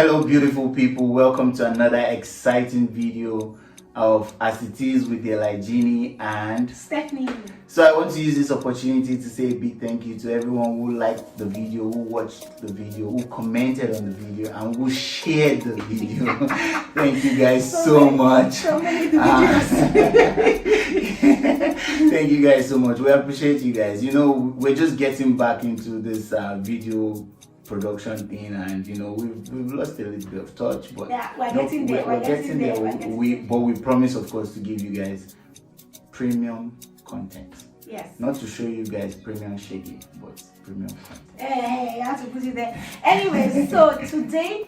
Hello beautiful people, welcome to another exciting video of As It Is with Elijini and Stephanie. So I want to use this opportunity to say a big thank you to everyone who liked the video, who watched the video, who commented on the video, and who shared the video. Thank you guys so much. So many videos. Thank you guys so much. We appreciate you guys. You know, we're just getting back into this video production thing, and you know we've lost a little bit of touch, but yeah, we're getting there. We're getting there. We promise, of course, to give you guys premium content. Yes. Not to show you guys premium shaggy, but premium content. Hey, you have to put it there. Anyway, so today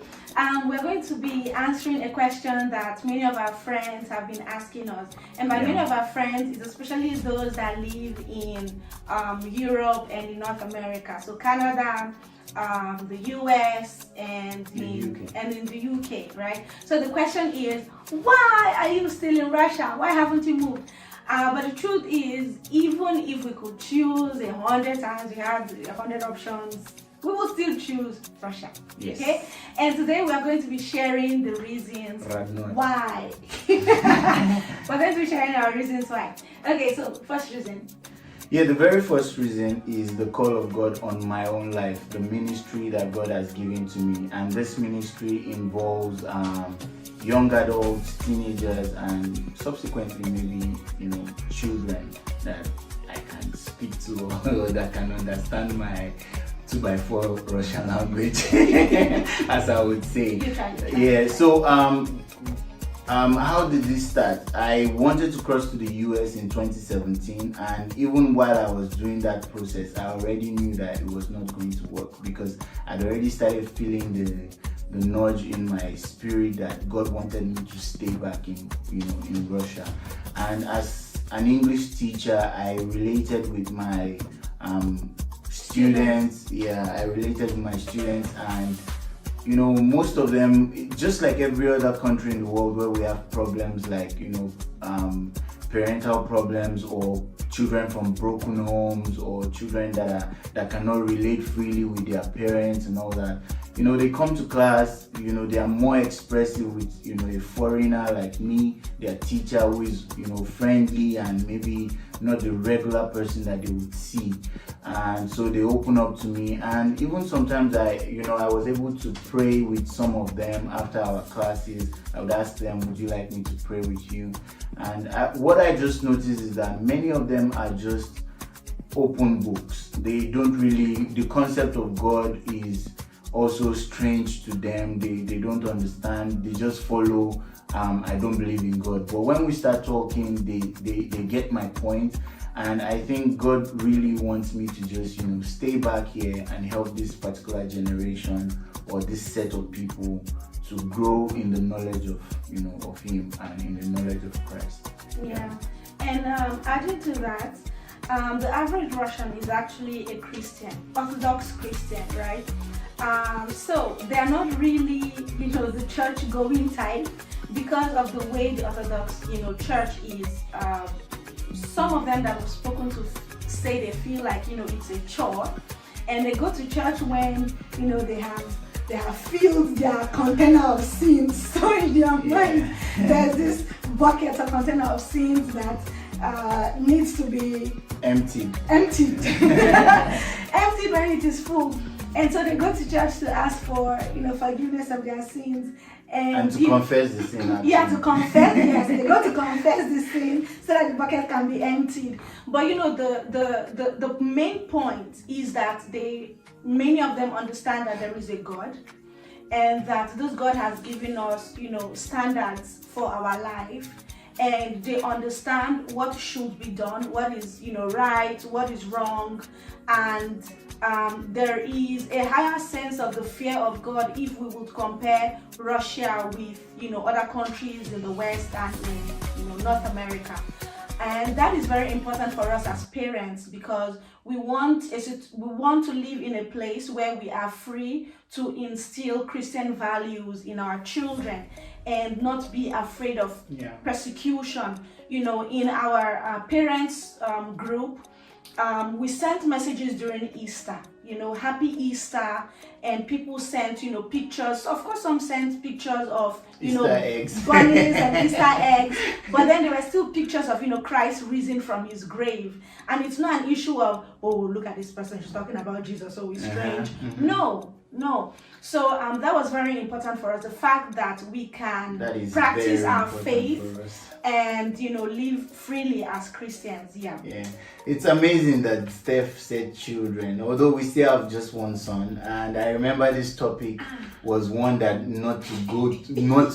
we're going to be answering a question that many of our friends have been asking us, and by many of our friends, it's especially those that live in Europe and in North America, so Canada, the US, and in the UK, right? So the question is, why are you still in Russia? Why haven't you moved? But the truth is, even if we could choose 100 times, we have 100 options, we will still choose Russia. Yes. Okay? And today we are going to be sharing the reasons why. We're going to be sharing our reasons why. Okay, so first reason. Yeah, the very first reason is the call of God on my own life, the ministry that God has given to me. And this ministry involves young adults, teenagers, and subsequently maybe, you know, children that I can speak to or that can understand my 2x4 Russian language, as I would say. Yeah, so how did this start? I wanted to cross to the US in 2017, and even while I was doing that process, I already knew that it was not going to work, because I'd already started feeling the nudge in my spirit that God wanted me to stay back in Russia. And as an English teacher, I related with my students. Yeah, I related with my students, and you know, most of them, just like every other country in the world where we have problems like, you know, parental problems, or children from broken homes, or children that cannot relate freely with their parents and all that. You know, they come to class, you know, they are more expressive with, you know, a foreigner like me, their teacher who is, you know, friendly and maybe not the regular person that they would see. And so they open up to me, and even sometimes I was able to pray with some of them after our classes. I would ask them, would you like me to pray with you? And what I just noticed is that many of them are just open books. They don't really, the concept of God is also strange to them. They don't understand. They just follow, I don't believe in God. But when we start talking, they get my point. And I think God really wants me to just, you know, stay back here and help this particular generation, or this set of people, to grow in the knowledge of, you know, of Him and in the knowledge of Christ. Yeah. And adding to that, the average Russian is actually a Christian, Orthodox Christian, right? So they're not really, you know, the church-going type, because of the way the Orthodox, you know, church is. Some of them that we've spoken to say they feel like, you know, it's a chore, and they go to church when, you know, they have filled their container of sins. So in their mind, there's this bucket or container of sins that needs to be emptied when it is full. And so they go to church to ask for, you know, forgiveness of their sins. And to confess the sin. Actually. Yeah, to confess. Yes, they go to confess the sin so that the bucket can be emptied. But you know, the main point is that many of them understand that there is a God, and that this God has given us, you know, standards for our life, and they understand what should be done, what is, you know, right, what is wrong, and there is a higher sense of the fear of God if we would compare Russia with, you know, other countries in the West and in, you know, North America. And that is very important for us as parents, because we want to live in a place where we are free to instill Christian values in our children and not be afraid of persecution. You know, in our parents group, we sent messages during Easter, happy Easter, and people sent, pictures. Of course, some sent pictures of, Easter eggs. bunnies and Easter eggs, but then there were still pictures of, Christ risen from his grave. And it's not an issue of, oh, look at this person, she's talking about Jesus, so he's strange. Mm-hmm. No. So that was very important for us, the fact that we can practice very our important faith for us. and live freely as Christians. Yeah, it's amazing that Steph said children, although we still have just one son. And I remember this topic was one that not to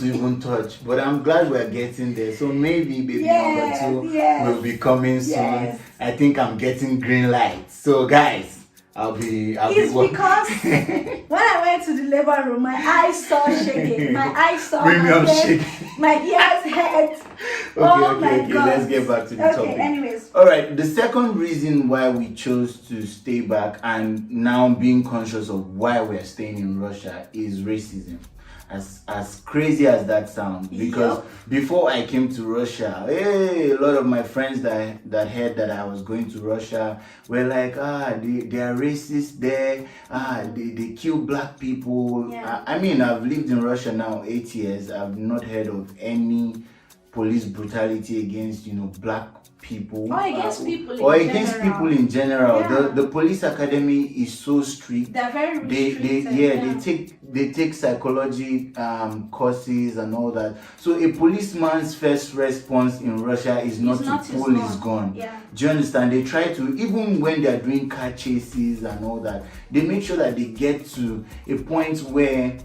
even touch, but I'm glad we're getting there. So maybe baby number 2 will be coming soon. Yes. I think I'm getting green light. So guys, it's because when I went to the labor room, my eyes saw shaking. My eyes saw premium my shaking. My ears hurt. Okay, let's get back to the topic. Anyways. All right, the second reason why we chose to stay back and now being conscious of why we're staying in Russia is racism. As crazy as that sounds, because before I came to Russia, a lot of my friends that heard that I was going to Russia were like, they are racist there, they kill black people. I mean, I've lived in Russia now 8 years. I've not heard of any police brutality against black people or against people in general. The police academy is so strict. They're very restricted. They take psychology courses and all that. So a policeman's first response in Russia is not to pull his gun. Do you understand? They try to, even when they're doing car chases and all that, they make sure that they get to a point where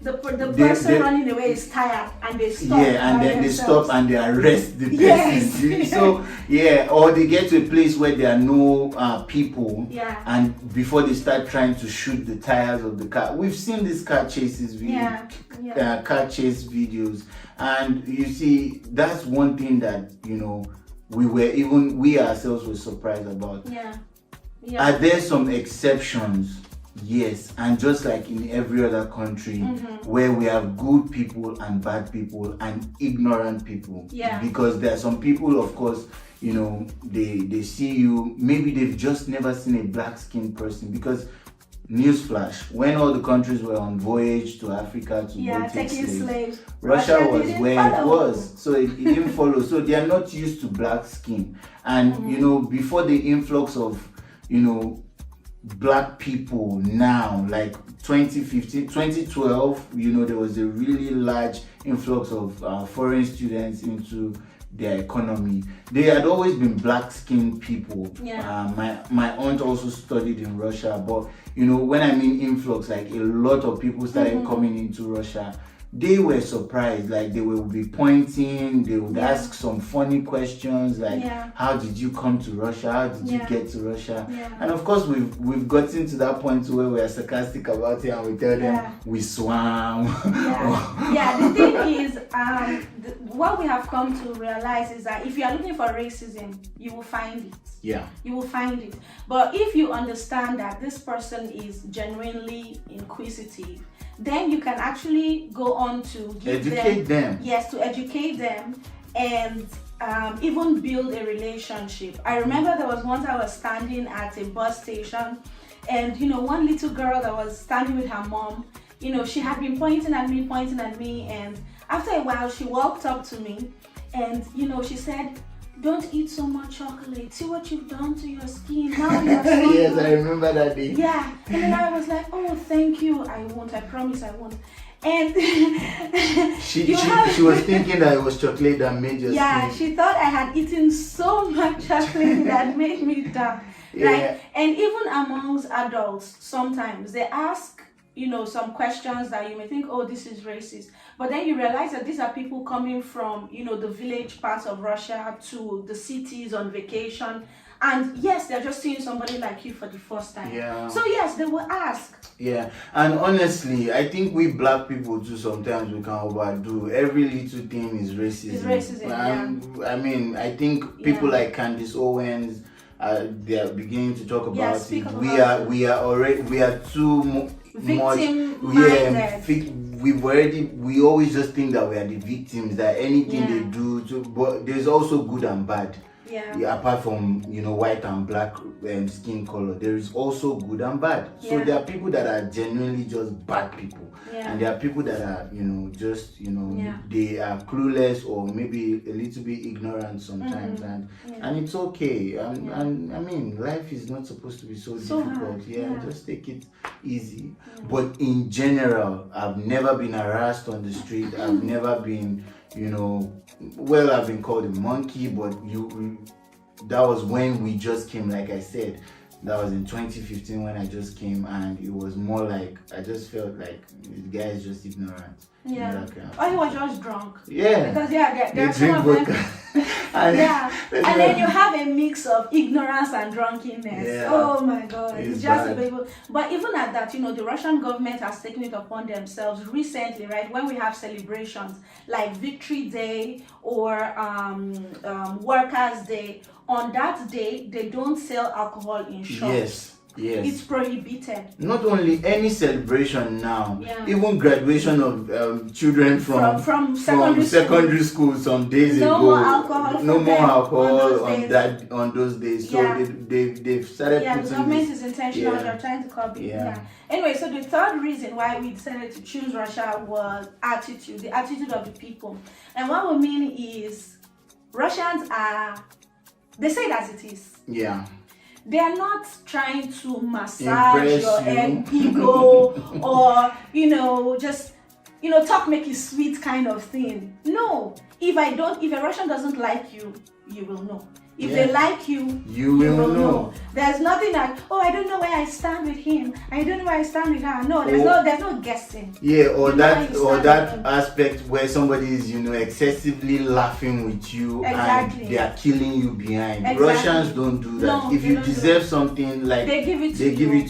the person running away is tired and they stop. And then they stop and they arrest the person. So or they get to a place where there are no people. And before they start trying to shoot the tires of the car. We've seen these car chases, car chase videos, and you see that's one thing that we ourselves were surprised about. Are there some exceptions? Yes, and just like in every other country where we have good people and bad people and ignorant people. Because there are some people, of course, they see you, maybe they've just never seen a black skinned person. Because newsflash, when all the countries were on voyage to Africa to go take slaves, Russia was where it was, so it didn't follow. So they are not used to black skin. And before the influx of black people now, like 2015, 2012, there was a really large influx of foreign students into their economy. They had always been black skinned people. My aunt also studied in Russia, but when I mean influx, like a lot of people started coming into Russia. They were surprised, like they will be pointing, they would ask some funny questions like, how did you come to Russia? How did you get to Russia? And of course, we've gotten to that point where we are sarcastic about it and we tell them we swam. The thing is, what we have come to realize is that if you are looking for racism, you will find it. You will find it. But if you understand that this person is genuinely inquisitive, then you can actually go on to educate them. Yes, to educate them and even build a relationship. I remember there was once I was standing at a bus station, and one little girl that was standing with her mom, she had been pointing at me, and after a while she walked up to me and she said, "Don't eat so much chocolate. See what you've done to your skin. Now you're so Yes, I remember that day. And then I was like, "Oh, thank you. I won't. I promise I won't." And she was thinking that it was chocolate that made your skin. She thought I had eaten so much chocolate that made me dark. And even amongst adults, sometimes they ask some questions that you may think, oh, this is racist. But then you realize that these are people coming from, the village parts of Russia to the cities on vacation. And yes, they're just seeing somebody like you for the first time. So yes, they will ask. And honestly, I think we black people too, sometimes we can overdo. Every little thing is racism. It's racism, I mean, I think people like Candace Owens, they are beginning to talk about it. We are too victim minded. We always just think that we are the victims, that anything they do, but there's also good and bad. Yeah. Apart from white and black skin color, there is also good and bad. So Yeah. there are people that are genuinely just bad people, Yeah. and there are people that are just Yeah. they are clueless or maybe a little bit ignorant sometimes, and it's okay. And I mean, life is not supposed to be so difficult. Hard. Yeah. Just take it easy. But in general, I've never been harassed on the street. I've never been, well, I've been called a monkey, but that was when we just came, like I said. That was in 2015 when I just came, and it was more like I just felt like the guy is just ignorant. Yeah. Or he was just drunk. Yeah. Because there they are some drink of them. vodka. And then you have a mix of ignorance and drunkenness. Yeah. Oh my God. It's just bad. unbelievable. But even at that, the Russian government has taken it upon themselves recently, right? When we have celebrations like Victory Day or Workers' Day, on that day, they don't sell alcohol in shops. Yes. It's prohibited. Not only any celebration now, Yeah. even graduation of children from secondary school some days no ago. More alcohol No for more them alcohol on on those days. Yeah. So they've started the putting government this. is intentional. Yeah. They're trying to curb it. Yeah. Anyway, so the third reason why we decided to choose Russia was attitude, the attitude of the people. And what we mean is Russians they say it as it is. Yeah. They are not trying to massage Impress your ego or, just, talk make it sweet kind of thing. No. If a Russian doesn't like you, you will know. If they like you, you will know. There's nothing like, I don't know where I stand with him. I don't know where I stand with her. No, there's no guessing. Yeah, or You that aspect where somebody is, excessively laughing with you Exactly. and they are killing you behind. Exactly. Russians don't do that. No, if they you don't do deserve it. something, like They give it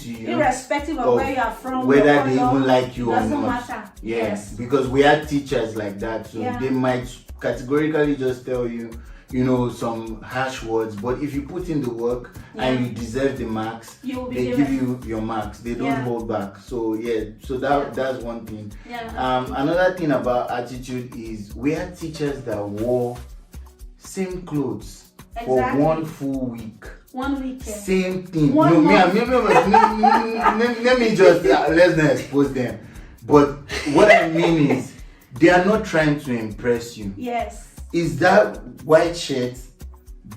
to you. Irrespective of where you are from. whether your they color, even like you or doesn't not. matter. Yes, because we had teachers like that, so they might categorically just tell you, some harsh words, but if you put in the work and you deserve the marks, they give you your marks. They don't hold back. So that's one thing. Yeah. Another thing about attitude is we had teachers that wore same clothes for 1 full week. 1 week. Same thing. One month. Let me just let's not expose them. But what I mean is, they are not trying to impress you. Yes. Is that white shirt,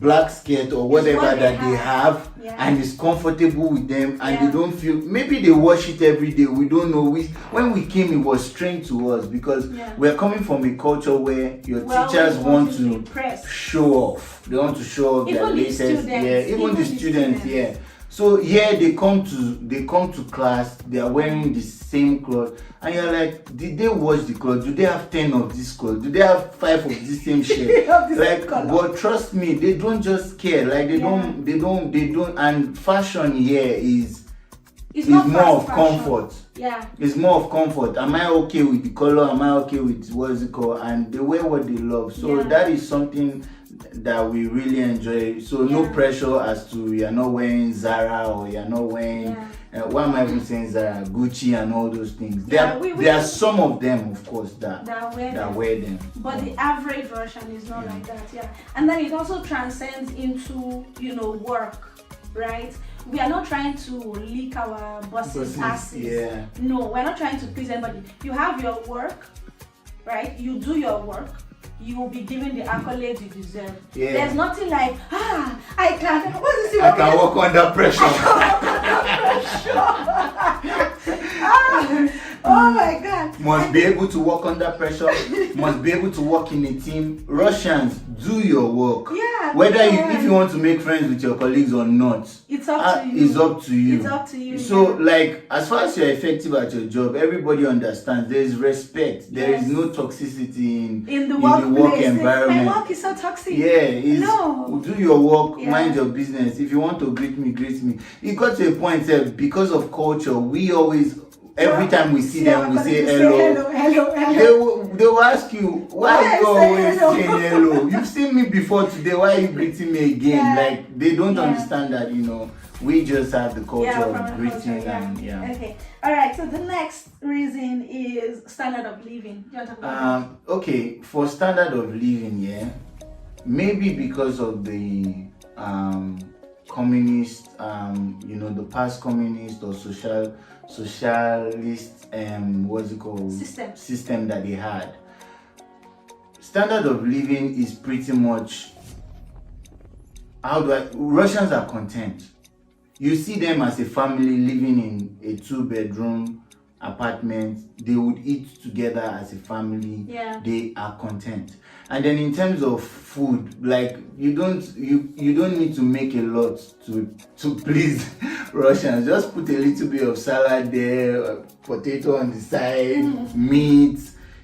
black skirt, or whatever what that they have, and it's comfortable with them, and they don't feel, maybe they wash it every day, we don't know. When we came, it was strange to us because we're coming from a culture where your teachers want to show off. They want to show off their latest. Even the students. So they come to class, they are wearing the same clothes, and you're like, did they wash the clothes? Do they have 10 of this clothes? Do they have 5 of this same shirt? But trust me, they don't just care. Like they don't. And fashion here is more of comfort. Yeah. It's more of comfort. Am I okay with the color? Am I okay with what is it called? And they wear what they love. So that is something that we really enjoy. So no pressure as to you're not wearing Zara or you're not wearing why am I even saying Zara, Gucci and all those things. There are some of them, of course, that wear them. But the average Russian is not like that. And then it also transcends into work, right? We are not trying to lick our bosses' asses. No, we're not trying to please anybody. You have your work, right? You do your work. You will be given the accolades you deserve. There's nothing like, I can work under pressure. Oh my God. Must be able to work under pressure. Must be able to work in a team. Russians, do your work. Whether if you want to make friends with your colleagues or not, it's up to you. It's up to you. It's up to you. So, like, as far as you're effective at your job, everybody understands. There is respect. There is no toxicity in the work environment. My work is so toxic. Do your work. Mind your business. If you want to greet me, greet me. It got to a point because of culture, we always. Every time we see them, we say hello. They will ask you, why are you always saying hello? You've seen me before today, why are you greeting me again? Like, they don't understand that, we just have the culture of greeting Okay. Alright, so the next reason is standard of living. Do you want to talk about okay, for standard of living, maybe because of the communist, the past communist or socialist, what's it called? System that they had. Standard of living is pretty much, Russians are content. You see them as a family living in a 2-bedroom apartment. They would eat together as a family. Yeah. They are content. And then in terms of food, like you don't need to make a lot to please Russians. Just put a little bit of salad there, potato on the side, meat,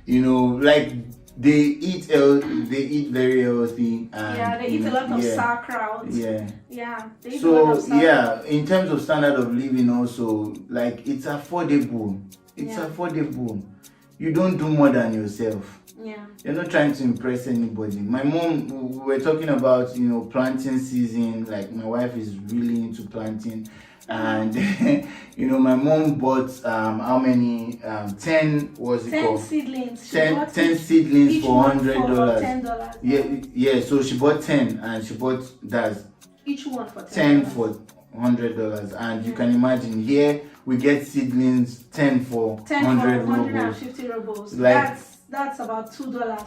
like they eat very healthy. And, they eat a lot of sauerkraut. Yeah. They eat a lot of sauerkraut. In terms of standard of living also, like it's affordable. Affordable. You don't do more than yourself. Yeah. You're not trying to impress anybody. My mom, we were talking about, planting season. Like my wife is really into planting. And my mom bought how many 10 seedlings. 10 seedlings for $100. $10. Yeah, so she bought 10 and she bought that each one for 10 for $100. And you can imagine here we get seedlings 10 for 150 rubles. Like, that's about $2.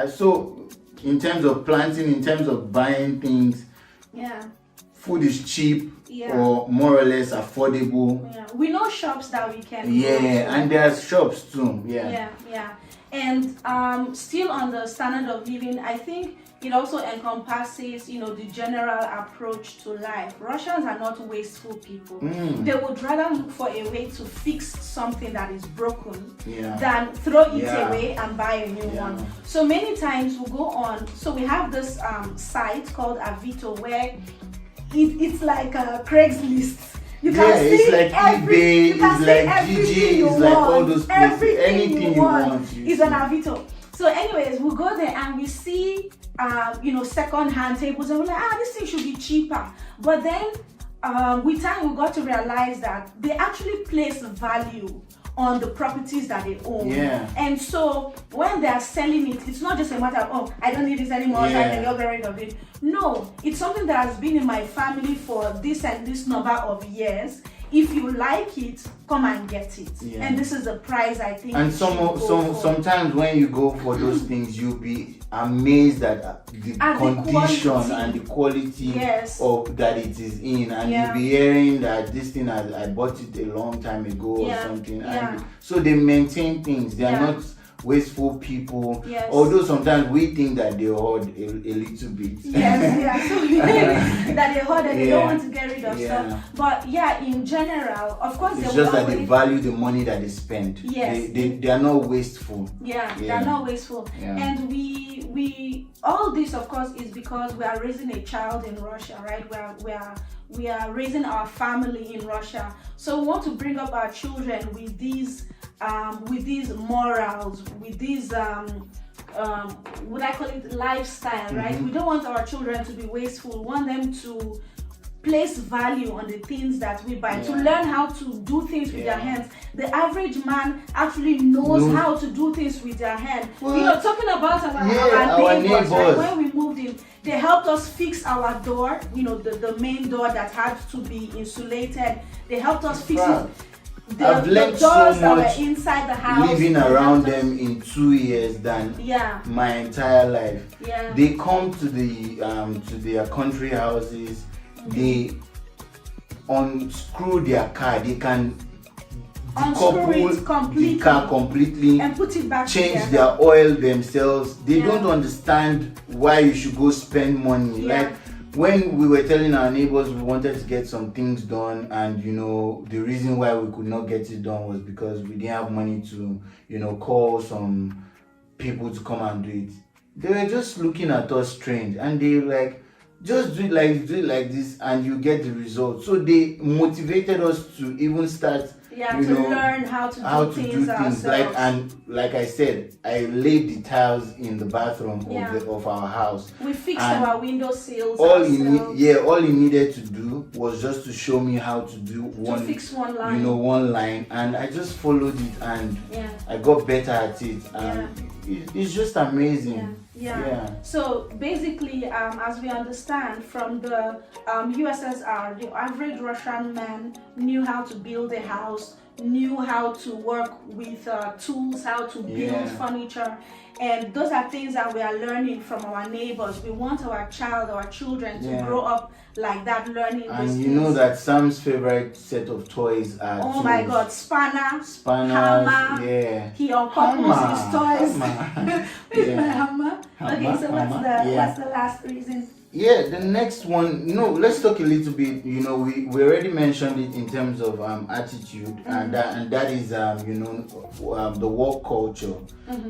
So in terms of planting, in terms of buying things, food is cheap or more or less affordable. Yeah, we know shops that we can. And there's shops too. Yeah. And still on the standard of living, I think it also encompasses, the general approach to life. Russians are not wasteful people. They would rather look for a way to fix something that is broken than throw it away and buy a new one. So many times we go on. So we have this site called Avito where it's like a Craigslist. You can see it's like eBay, you can it's see like everything GG, you it's like want. all those places. Anything you want is on Avito. So anyways, we go there and we see second-hand tables and we're like, this thing should be cheaper. But then with time we got to realize that they actually place value on the properties that they own. And so when they are selling it, it's not just a matter of, I don't need this anymore, so I can get rid of it. No, it's something that has been in my family for this and this number of years. If you like it, come and get it. And this is the price I think. And sometimes when you go for those things, you'll be amazed at the condition and the quality of that it is in, and you'll be hearing that this thing I bought it a long time ago or something. And so they maintain things. They are not wasteful people. Although sometimes we think that they hoard a little bit. So that they hoard and they don't want to get rid of stuff. But in general, of course, it's just that they value the money that they spend. They are not wasteful. They are not wasteful. And we all this of course is because we are raising a child in Russia, right? We are raising our family in Russia. So we want to bring up our children with these morals, with these what I call it lifestyle, right? We don't want our children to be wasteful. We want them to place value on the things that we buy, to learn how to do things with their hands. The average man actually knows how to do things with their hand. Talking about our neighbors, right? When we moved in, they helped us fix our door, the main door that had to be insulated. They helped us fix it. I've learned the so doors that much were inside the house, living around them in 2 years than my entire life. They come to their country houses. They unscrew their car. They can unscrew it completely, the car completely and put it back change together. their oil themselves. They don't understand why you should go spend money. Like when we were telling our neighbors we wanted to get some things done, and the reason why we could not get it done was because we didn't have money to call some people to come and do it. They were just looking at us strange, and they were like, just do it like this and you get the result. So they motivated us to even start to learn how to do things ourselves. Like I said, I laid the tiles in the bathroom of our house. We fixed our window sills all he needed to do was just to show me how to do one, fix one line. one line, and I just followed it, and I got better at it, and it's just amazing. Yeah. So basically, as we understand from the USSR, the average Russian man knew how to build a house, knew how to work with tools, how to build furniture, and those are things that we are learning from our neighbors. We want our children to grow up like that, learning and these you things. know that Sam's favorite set of toys are oh tools. my god, spanners, hammer, he uncouples his toys. Where's my hammer? Okay, so what's the last reason? The next one, let's talk a little bit. We already mentioned it in terms of attitude, and that is the work culture.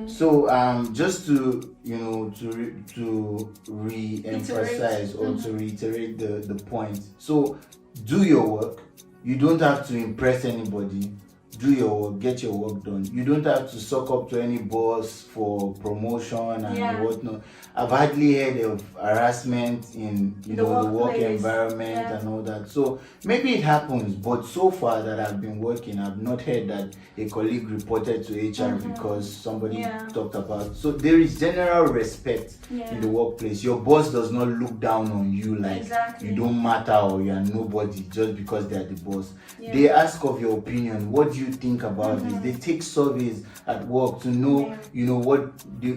So just to to re-emphasize or to reiterate the point. So do your work. You don't have to impress anybody. Do your work, get your work done. You don't have to suck up to any boss for promotion and whatnot. I've hardly heard of harassment in the work environment and all that. So maybe it happens, but so far that I've been working, I've not heard that a colleague reported to HR because somebody talked about. So there is general respect in the workplace. Your boss does not look down on you like you don't matter or you are nobody just because they are the boss. They ask of your opinion. What do you think about this? They take surveys at work to know,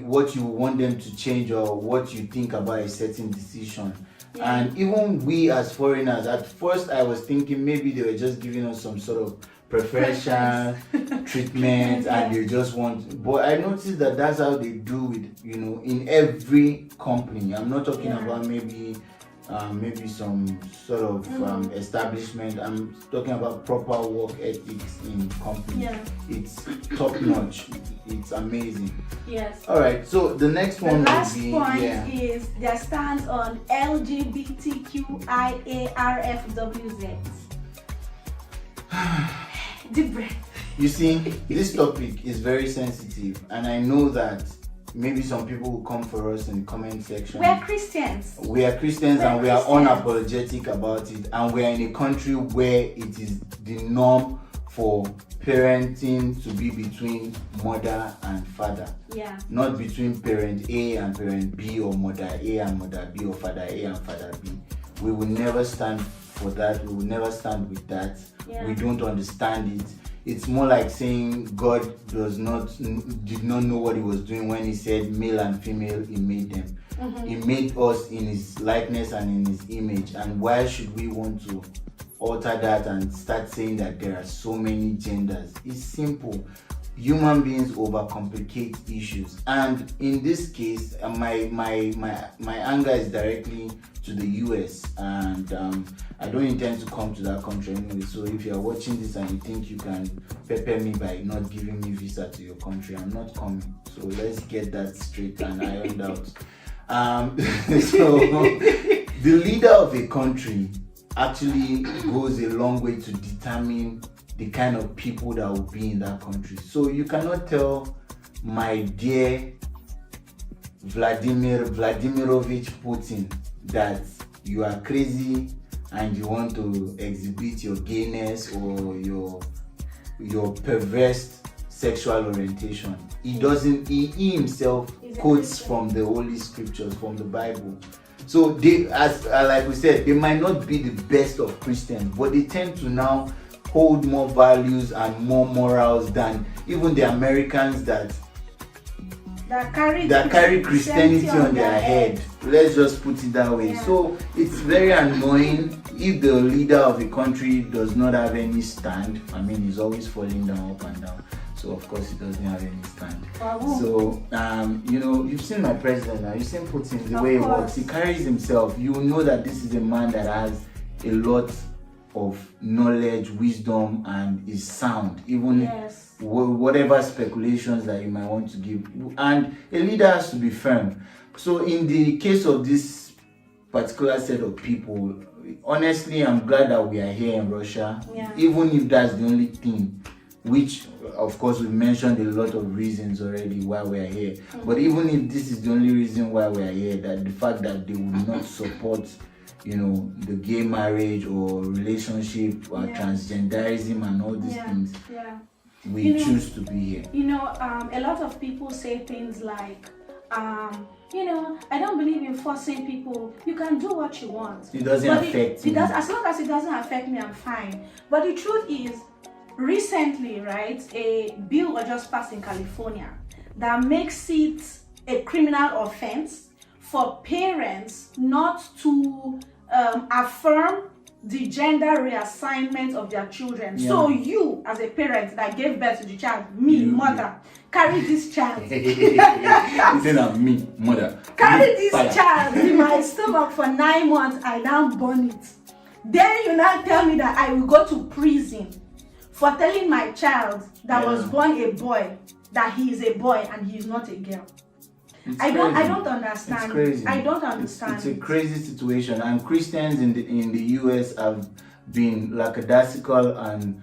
what you want them to change or what you think about a certain decision. And even we as foreigners, at first I was thinking maybe they were just giving us some sort of preferential treatment and they just want, but I noticed that that's how they do it, in every company. I'm not talking about maybe some sort of establishment. I'm talking about proper work ethics in company. It's top notch. It's amazing. Yes. All right. So the next one last would be point is their stance on LGBTQIARFWZ. Deep breath. You see, this topic is very sensitive, and I know that maybe some people will come for us in the comment section. We are Christians. And we are unapologetic about it, and we are in a country where it is the norm for parenting to be between mother and father. Not between parent A and parent B, or mother A and mother B, or father A and father B. We will never stand for that. We will never stand with that. We don't understand it. It's more like saying God did not know what he was doing when he said male and female, he made them. He made us in his likeness and in his image. And why should we want to alter that and start saying that there are so many genders? It's simple. Human beings overcomplicate issues. And in this case, my anger is directly to the US, and I don't intend to come to that country anyway. So if you are watching this and you think you can pepper me by not giving me visa to your country, I'm not coming. So let's get that straight and ironed out. So the leader of a country actually goes a long way to determine the kind of people that will be in that country. So you cannot tell my dear Vladimirovich Putin that you are crazy and you want to exhibit your gayness or your perverse sexual orientation. He doesn't. He himself quotes from the Holy Scriptures, from the Bible. So they, as like we said, they might not be the best of Christians, but they tend to now hold more values and more morals than even the Americans that carry Christianity on their head. Let's just put it that way. So it's very annoying if the leader of a country does not have any stand. I mean, he's always falling down, up and down. So of course he doesn't have any stand. So you've seen my president now. You've seen Putin, the way he works. He carries himself. You know that this is a man that has a lot of knowledge, wisdom, and is sound. Even whatever speculations that you might want to give. And a leader has to be firm. So in the case of this particular set of people, honestly, I'm glad that we are here in Russia. Even if that's the only thing, which of course we mentioned a lot of reasons already why we are here. But even if this is the only reason why we are here, that the fact that they will not support the gay marriage or relationship or transgenderism and all these things. We choose to be here. A lot of people say things like, I don't believe in forcing people. You can do what you want. It doesn't affect me. As long as it doesn't affect me, I'm fine. But the truth is, recently, right, a bill was just passed in California that makes it a criminal offense for parents not to affirm the gender reassignment of their children. So you, as a parent that gave birth to the child, mother, carry this child. It's not me, mother. Carry this child in my stomach for 9 months. I now burn it. Then you now tell me that I will go to prison for telling my child that was born a boy that he is a boy and he is not a girl. I don't understand. It's crazy. I don't understand. It's a crazy situation, and Christians in the US have been lackadaisical and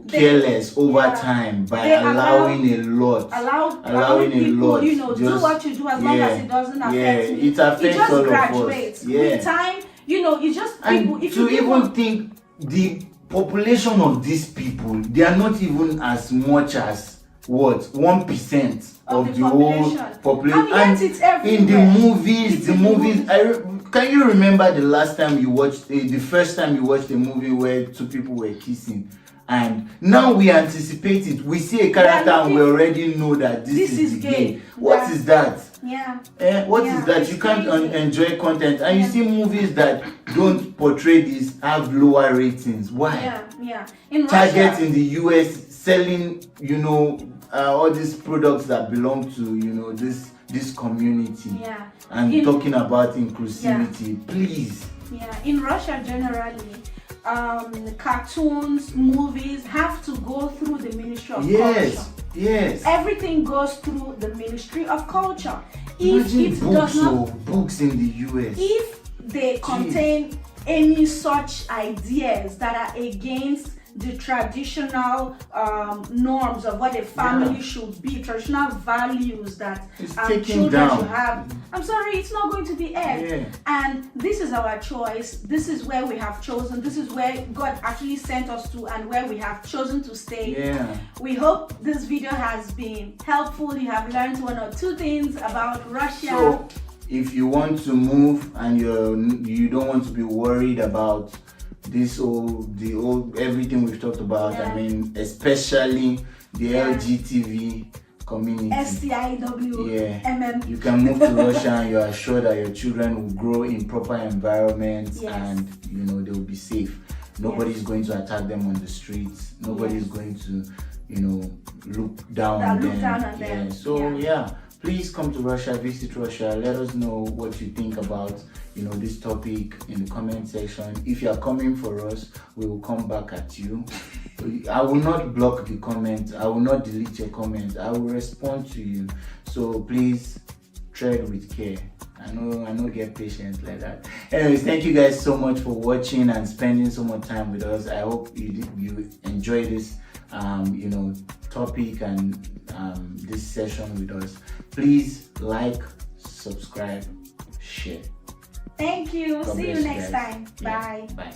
careless over time by allowing a lot. Allowing people, do what you do as long as it doesn't affect me. It affects all of us. With time, it's just people. And to even think the population of these people, they are not even as much as 1% of the whole population. And it's everywhere. In the movies, can you remember the last time you watched the first time you watched a movie where two people were kissing? And now we anticipate it. We see a character and we already know that this is gay. What is that? What is that? You can't enjoy content, and you see movies that don't portray this have lower ratings. Why? In Target Russia, in the US selling, all these products that belong to this community, and talking about inclusivity. Please. In Russia generally, cartoons, movies have to go through the Ministry of Culture. Yes. Everything goes through the Ministry of Culture. Imagine books in the US. If they contain any such ideas that are against the traditional norms of what a family should be, traditional values that children should have, I'm sorry, it's not going to be aired. And this is our choice. This is where we have chosen. This is where God actually sent us to, and where we have chosen to stay. We hope this video has been helpful. You have learned 1 or 2 things about Russia. So if you want to move and you don't want to be worried about everything we've talked about, I mean, especially the LGTB community, STIW, you can move to Russia and you are sure that your children will grow in proper environments, and they will be safe. Nobody's going to attack them on the streets. Nobody's going to look down on them. Please come to Russia, visit Russia. Let us know what you think about this topic in the comment section. If you are coming for us, we will come back at you. I will not block the comment. I will not delete your comment. I will respond to you. So please tread with care. I know get patient like that. Anyways, thank you guys so much for watching and spending so much time with us. I hope you enjoy this topic and this session with us. Please like, subscribe, share. Thank you. See you next time. Bye. Bye.